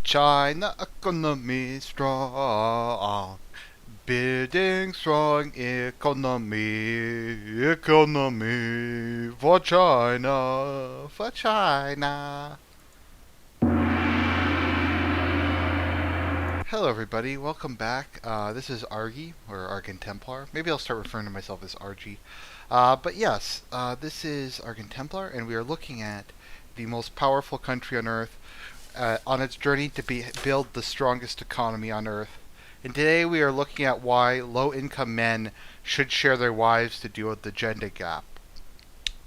China economy strong. Building strong economy for China. Hello everybody, welcome back. This is Argy, or Argan Templar. Maybe I'll start referring to myself as Argy. But yes, this is Argan Templar, and we are looking at the most powerful country on Earth on its journey to build the strongest economy on Earth. And today we are looking at why low-income men should share their wives to deal with the gender gap.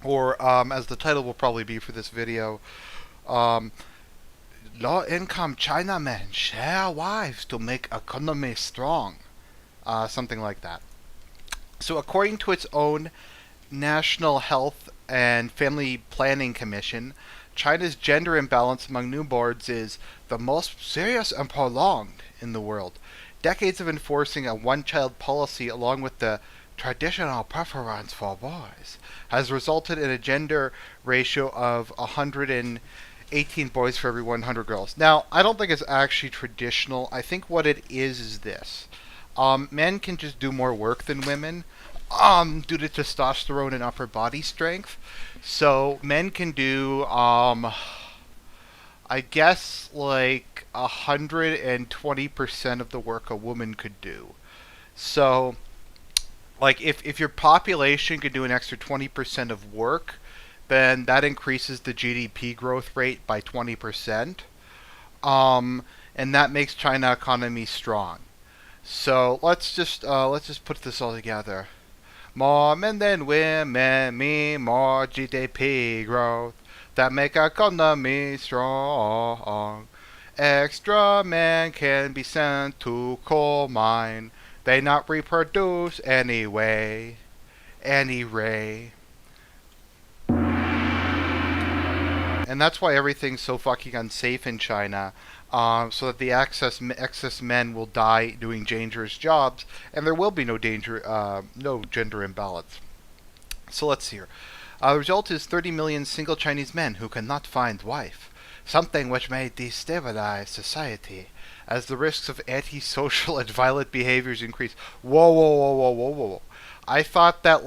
Or, as the title will probably be for this video, low-income Chinamen share wives to make economy strong. Something like that. So according to its own National Health and Family Planning Commission, China's gender imbalance among newborns is the most serious and prolonged in the world. Decades of enforcing a one-child policy along with the traditional preference for boys has resulted in a gender ratio of 118 boys for every 100 girls. Now, I don't think it's actually traditional. I think what it is this. Men can just do more work than women due to testosterone and upper body strength. So men can do, I guess, like 120% of the work a woman could do. So, like, if your population could do an extra 20% of work, then that increases the GDP growth rate by 20%. And that makes China economy strong. So let's just put this all together. More men than women mean more GDP growth that make economy strong. Extra men can be sent to coal mine. They not reproduce anyway. Anyway. And that's why everything's so fucking unsafe in China. So that the excess men will die doing dangerous jobs, and there will be no gender imbalance. So let's see here. The result is 30 million single Chinese men who cannot find wife, something which may destabilize society as the risks of antisocial and violent behaviors increase. Whoa. I thought that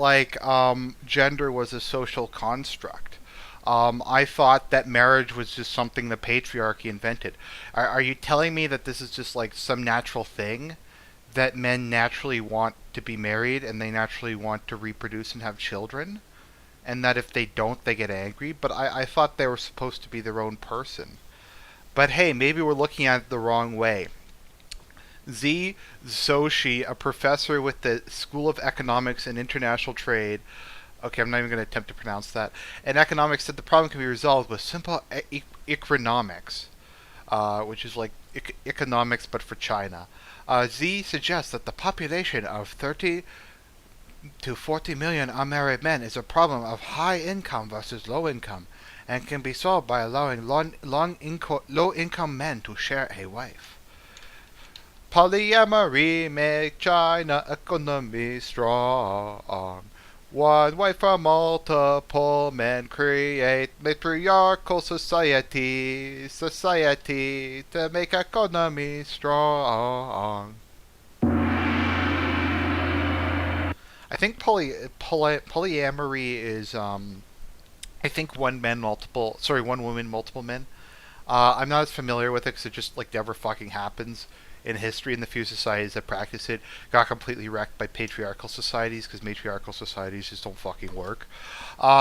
gender was a social construct. I thought that marriage was just something the patriarchy invented. Are you telling me that this is just like some natural thing? That men naturally want to be married and they naturally want to reproduce and have children? And that if they don't, they get angry? But I thought they were supposed to be their own person. But hey, maybe we're looking at it the wrong way. Zhi Zoshi, a professor with the School of Economics and International Trade, okay, I'm not even going to attempt to pronounce that. And economics said the problem can be resolved with simple economics, which is like economics but for China. Z suggests that the population of 30 to 40 million unmarried men is a problem of high income versus low income, and can be solved by allowing low income men to share a wife. Polyamory make China economy strong. One wife for multiple men create matriarchal society to make economy strong. I think polyamory is I think one woman, multiple men. I'm not as familiar with it because it just never fucking happens in history, and the few societies that practice it got completely wrecked by patriarchal societies because matriarchal societies just don't fucking work.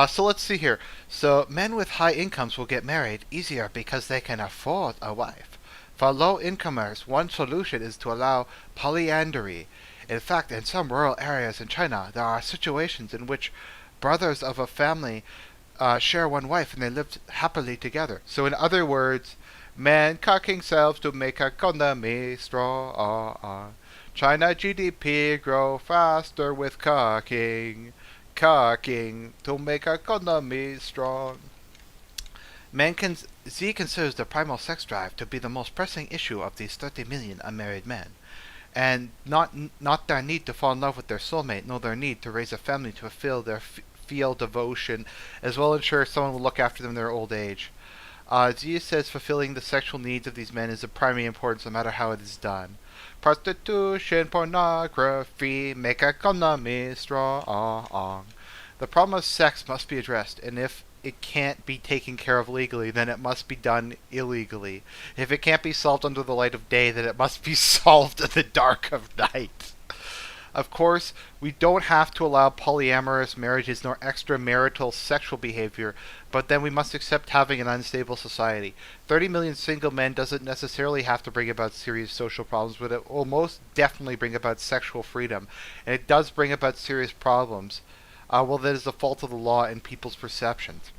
So let's see here. So men with high incomes will get married easier because they can afford a wife. For low incomers, one solution is to allow polyandry. In fact, in some rural areas in China, there are situations in which brothers of a family share one wife and they live happily together. So in other words, men cocking selves to make economy strong. China GDP grow faster with cocking to make economy strong. Z considers the primal sex drive to be the most pressing issue of these 30 million unmarried men, and not their need to fall in love with their soulmate, nor their need to raise a family to fulfill their filial devotion, as well ensure someone will look after them in their old age. Zia says fulfilling the sexual needs of these men is of primary importance no matter how it is done. Prostitution, pornography, make economy strong. The problem of sex must be addressed, and if it can't be taken care of legally, then it must be done illegally. If it can't be solved under the light of day, then it must be solved in the dark of night. Of course, we don't have to allow polyamorous marriages nor extramarital sexual behavior, but then we must accept having an unstable society. 30 million single men doesn't necessarily have to bring about serious social problems, but it will most definitely bring about sexual freedom. And it does bring about serious problems. Well, that is the fault of the law and people's perceptions.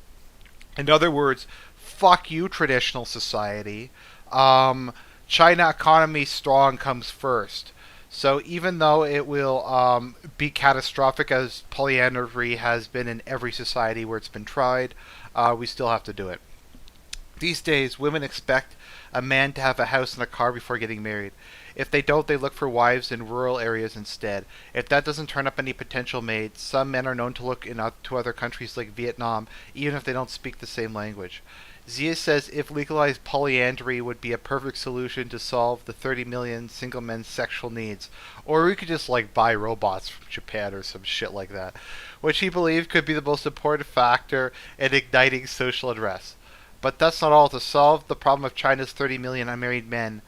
In other words, fuck you, traditional society. China economy strong comes first. So even though it will be catastrophic, as polyandry has been in every society where it's been tried, we still have to do it. These days, women expect a man to have a house and a car before getting married. If they don't, they look for wives in rural areas instead. If that doesn't turn up any potential mates, some men are known to look to other countries like Vietnam, even if they don't speak the same language. Zia says if legalized polyandry would be a perfect solution to solve the 30 million single men's sexual needs. Or we could just like buy robots from Japan or some shit like that. Which he believed could be the most important factor in igniting social unrest. But that's not all. To solve the problem of China's 30 million unmarried men,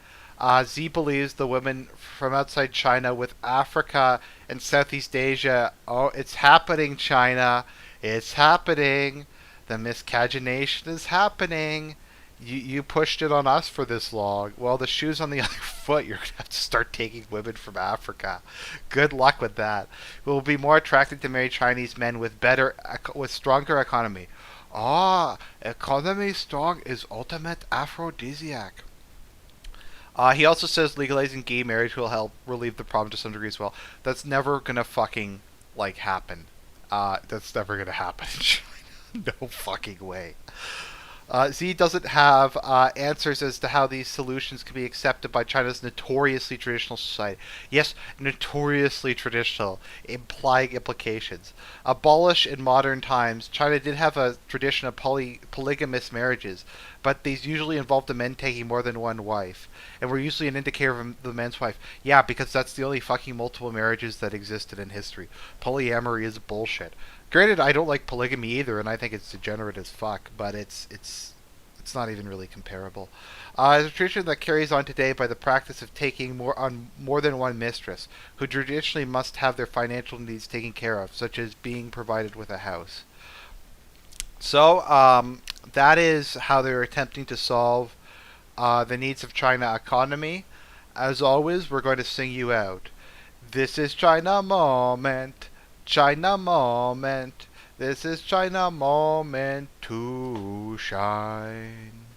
Z believes the women from outside China with Africa and Southeast Asia. Oh, it's happening, China. It's happening. The miscagination is happening. You pushed it on us for this long. Well, the shoe's on the other foot. You're going to have to start taking women from Africa. Good luck with that. We will be more attracted to marry Chinese men with stronger economy. Economy strong is ultimate aphrodisiac. He also says legalizing gay marriage will help relieve the problem to some degree as well. That's never gonna fucking like happen. That's never gonna happen in China. No fucking way. Z doesn't have answers as to how these solutions can be accepted by China's notoriously traditional society. Yes, notoriously traditional, implying implications. Abolished in modern times, China did have a tradition of polygamous marriages, but these usually involved the men taking more than one wife, and were usually an indicator of the man's wife. Yeah, because that's the only fucking multiple marriages that existed in history. Polyamory is bullshit. Granted, I don't like polygamy either, and I think it's degenerate as fuck. But it's not even really comparable. It's a tradition that carries on today by the practice of taking more than one mistress, who traditionally must have their financial needs taken care of, such as being provided with a house. So that is how they're attempting to solve the needs of China economy. As always, we're going to sing you out. This is China moment. China moment. This is China moment to shine.